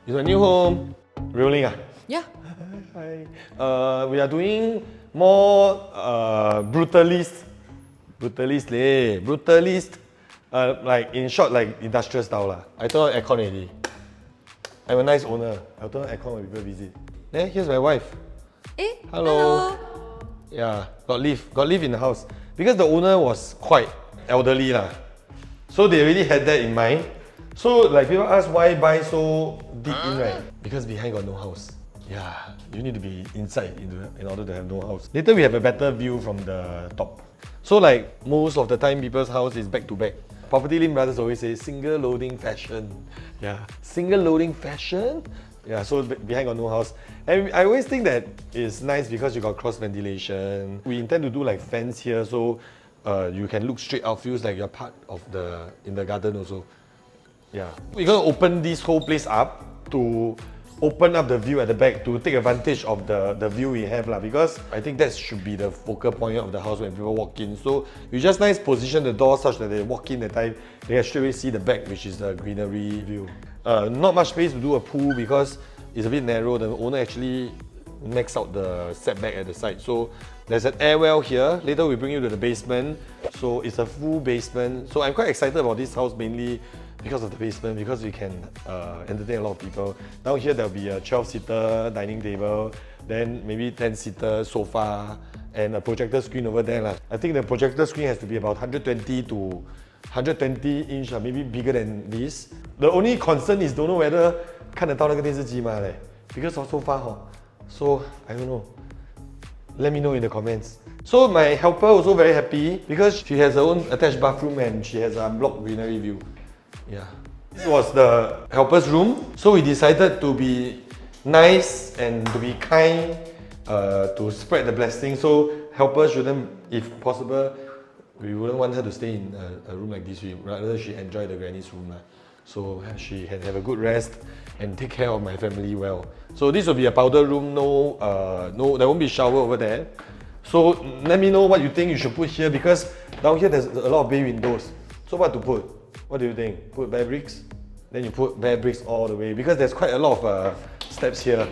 It's my new home. Rolling ah? Yeah. Hi. We are doing more brutalist, like in short, like industrial style lah. I turn on aircon already. I'm a nice owner. I'll turn on aircon when people visit. Then here's my wife. Eh? Hello. Yeah, got lift in the house because the owner was quite elderly lah. So they already had that in mind. So like people ask why buy so deep in, right? Because behind got no house. Yeah, you need to be inside in order to have no house. Later we have a better view from the top. So like most of the time people's house is back to back. Property Link Brothers always say single loading fashion. Yeah, single loading fashion. Yeah, so behind got no house. And I always think that it's nice because you got cross ventilation. We intend to do like fence here so you can look straight out, feels like you're part of in the garden also. Yeah. We're gonna open this whole place up to open up the view at the back to take advantage of the view we have lah, because I think that should be the focal point of the house when people walk in. So you just nice position the door such that they walk in the time, they can straight away see the back, which is the greenery view. Not much space to do a pool because it's a bit narrow. The owner actually maxed out the setback at the side. So there's an air well here. Later we bring you to the basement. So it's a full basement. So I'm quite excited about this house mainly because of the basement, because we can entertain a lot of people. Down here there'll be a 12-seater dining table, then maybe 10-seater sofa, and a projector screen over there lah. I think the projector screen has to be about 120 to 120 inch, maybe bigger than this. The only concern is don't know whether 看得到那个电视机嘛 because of so far so I don't know. Let me know in the comments. So my helper also very happy because she has her own attached bathroom and she has a unblocked greenery view. Yeah. This was the helper's room. So we decided to be nice and to be kind, to spread the blessing. So helper shouldn't, if possible, we wouldn't want her to stay in a room like this. Rather she enjoy the granny's room. So she can have a good rest and take care of my family well. So this will be a powder room, no, there won't be shower over there. So let me know what you think you should put here, because down here there's a lot of bay windows. So what to put? What do you think? Put bare bricks? Then you put bare bricks all the way, because there's quite a lot of steps here,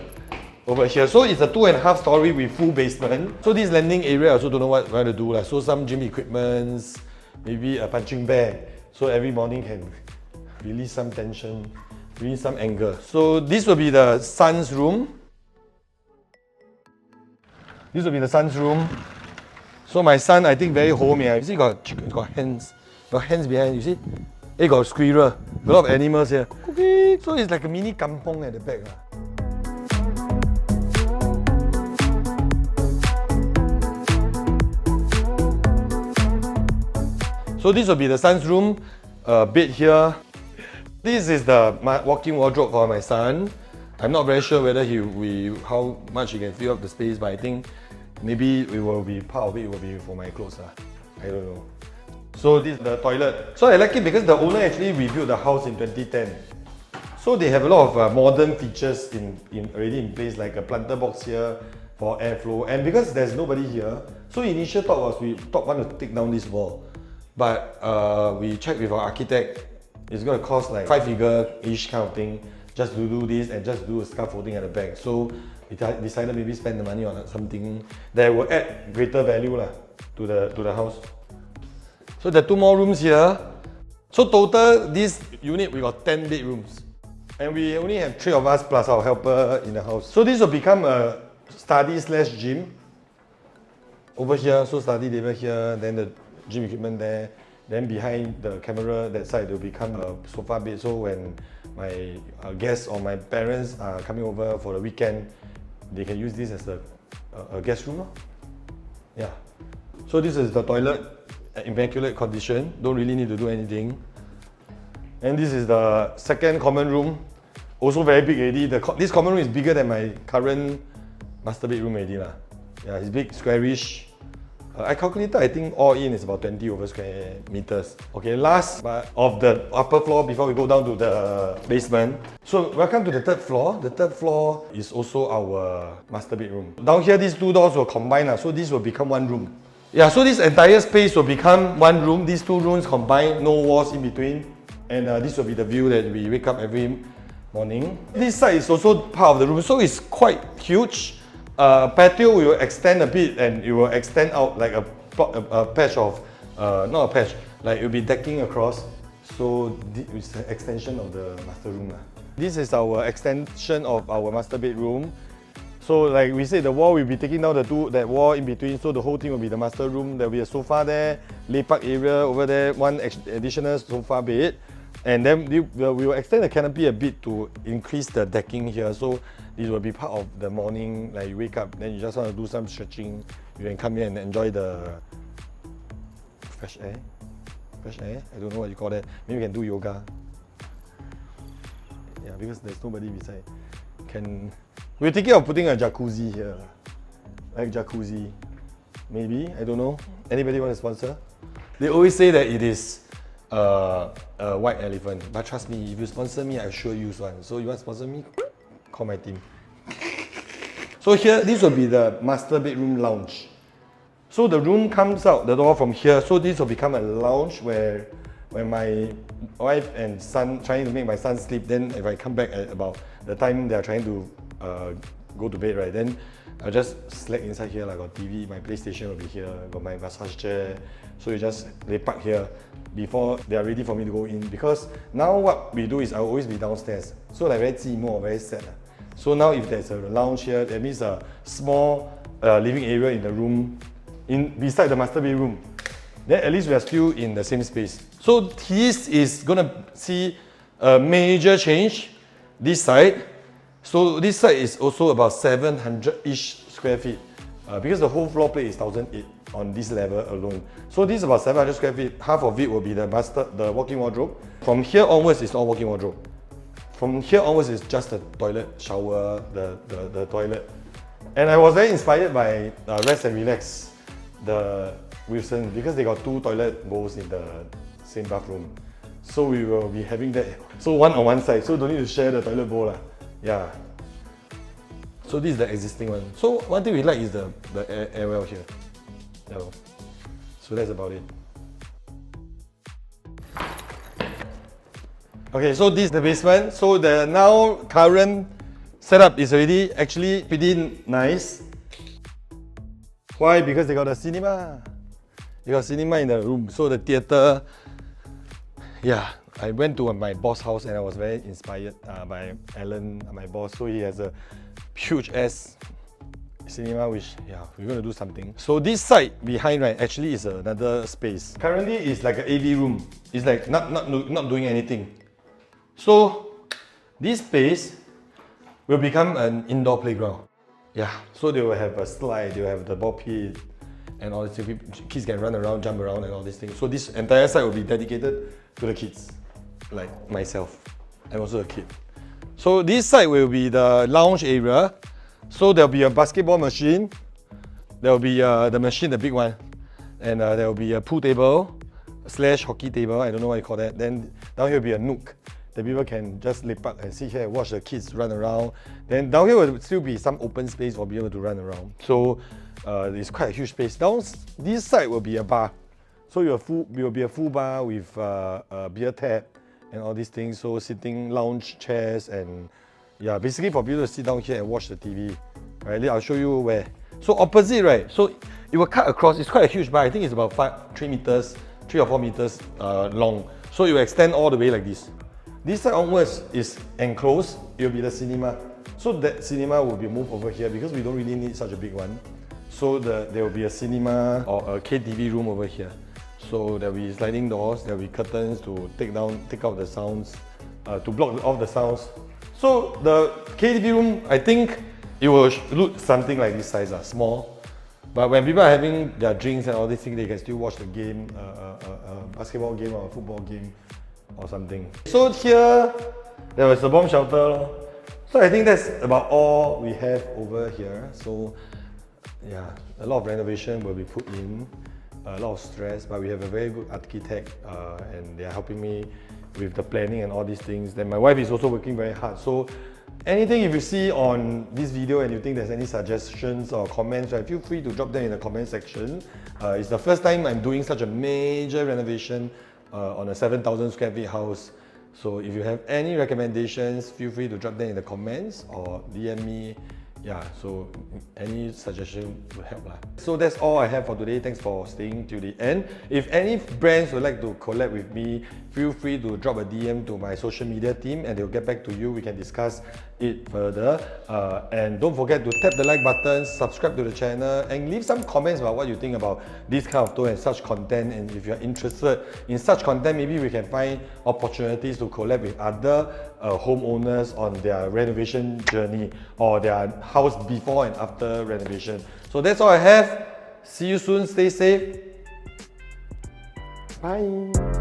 over here. So it's a 2.5 story with full basement. So this landing area I also don't know what we're going to do. So some gym equipments, maybe a punching bag. So every morning can release some tension, release some anger. So this will be the son's room. This will be the son's room. So my son, I think very homey. You see got hands behind, you see? Hey, got a squirrel, a lot of animals here. So it's like a mini kampong at the back. So this will be the son's room, bed here. This is the walk-in wardrobe for my son. I'm not very sure whether how much he can fill up the space, but I think maybe it will be part of it will be for my clothes. I don't know. So this is the toilet. So I like it because the owner actually rebuilt the house in 2010. So they have a lot of modern features already in place, like a planter box here for airflow. And because there's nobody here, so initial thought was we want to take down this wall. But we checked with our architect, it's going to cost like 5-figure-ish kind of thing just to do this and just do a scaffolding at the back. So we decided maybe spend the money on something that will add greater value to the house. So there are 2 more rooms here. So total, this unit we got 10 bedrooms. And we only have 3 of us plus our helper in the house. So this will become a study/gym. Over here, so study table here, then the gym equipment there. Then behind the camera, that side will become a sofa bed. So when my guests or my parents are coming over for the weekend, they can use this as a guest room. Yeah. So this is the toilet, immaculate condition. Don't really need to do anything. And this is the second common room. Also very big already. This common room is bigger than my current master bedroom already. Yeah, it's big, squarish. I calculated, I think all in is about 20 over square meters. Okay, last but of the upper floor before we go down to the basement. So welcome to the 3rd floor. The 3rd floor is also our master bedroom. Down here, these 2 doors will combine, so this will become 1 room. Yeah, so this entire space will become 1 room. These 2 rooms combined, no walls in between. And this will be the view that we wake up every morning. This side is also part of the room, so it's quite huge. Patio will extend a bit and it will extend out like a patch of, not a patch, like it will be decking across. So it's the extension of the master room. This is our extension of our master bedroom. So like we said, the wall will be taking down that wall in between, so the whole thing will be the master room. There will be a sofa there, lepak area over there, one additional sofa bed. And then we will extend the canopy a bit to increase the decking here. So this will be part of the morning, like you wake up, then you just want to do some stretching. You can come here and enjoy the fresh air. Fresh air? I don't know what you call that. Maybe you can do yoga. Yeah, because there's nobody beside. We're thinking of putting a jacuzzi here. Like jacuzzi. Maybe, I don't know. Anybody want to sponsor? They always say that it is a white elephant. But trust me, if you sponsor me, I'll sure use one. So you want to sponsor me? Call my team. So here, this will be the master bedroom lounge. So the room comes out the door from here. So this will become a lounge where when my wife and son trying to make my son sleep, then if I come back at about the time they are trying to go to bed, right, then I'll just slack inside here. Like, got TV, my PlayStation will be here, got my massage chair. So you just park here before they are ready for me to go in. Because now what we do is I'll always be downstairs. So like very zimo, very sad. So now if there's a lounge here, that means a small living area in the room, beside the master bedroom. Then at least we are still in the same space. So this is gonna see a major change this side. So this side is also about 700-ish square feet because the whole floor plate is 1,008 on this level alone. So this is about 700 square feet. Half of it will be the walk-in wardrobe. From here onwards, it's all walk-in wardrobe. From here onwards, it's just the toilet, shower, the toilet. And I was very inspired by Rest and Relax, the Wilson, because they got 2 toilet bowls in the same bathroom. So we will be having that. So one on one side, so don't need to share the toilet bowl. Yeah. So this is the existing one. So one thing we like is the air well here. Yeah. So that's about it. Okay, so this is the basement. So the now current setup is already actually pretty nice. Why? Because they got a cinema. They got cinema in the room. So the theater, yeah. I went to my boss house and I was very inspired by Alan, my boss. So he has a huge ass cinema, which, yeah, we're going to do something. So this side behind, right, actually is another space. Currently, it's like an AV room. It's like not doing anything. So this space will become an indoor playground. Yeah, so they will have a slide, they will have the ball pit, and all this. Kids can run around, jump around, and all these things. So this entire side will be dedicated to the kids, like myself. I'm also a kid. So this side will be the lounge area. So there'll be a basketball machine. There'll be the machine, the big one, and there will be a pool table / hockey table. I don't know what you call that. Then down here will be a nook. The people can just lepak and sit here and watch the kids run around. Then down here will still be some open space for people to run around. So it's quite a huge space. Down this side will be a bar. So it will be a full bar with a beer tap and all these things. So sitting lounge chairs and yeah, basically for people to sit down here and watch the TV. Right, I'll show you where. So opposite, right? So it will cut across. It's quite a huge bar. I think it's about 3 or 4 meters long. So it will extend all the way like this. This side onwards is enclosed. It will be the cinema. So that cinema will be moved over here because we don't really need such a big one. So there will be a cinema or a KTV room over here. So there will be sliding doors, there will be curtains to take out the sounds, to block off the sounds. So the KTV room, I think it will look something like this size, small. But when people are having their drinks and all these things, they can still watch the game, a basketball game or a football game or something. So here, there was a bomb shelter. So I think that's about all we have over here. So yeah, a lot of renovation will be put in. A lot of stress, but we have a very good architect and they are helping me with the planning and all these things. Then my wife is also working very hard. So anything if you see on this video and you think there's any suggestions or comments, right, feel free to drop them in the comment section. It's the first time I'm doing such a major renovation on a 7,000 square feet house. So if you have any recommendations, feel free to drop them in the comments or DM me. Yeah, so any suggestion will help lah. So that's all I have for today. Thanks for staying till the end. If any brands would like to collab with me, feel free to drop a DM to my social media team and they'll get back to you. We can discuss it further. And don't forget to tap the like button, subscribe to the channel, and leave some comments about what you think about this kind of tour and such content. And if you're interested in such content, maybe we can find opportunities to collab with other homeowners on their renovation journey or their house before and after renovation. So that's all I have. See you soon. Stay safe. Bye.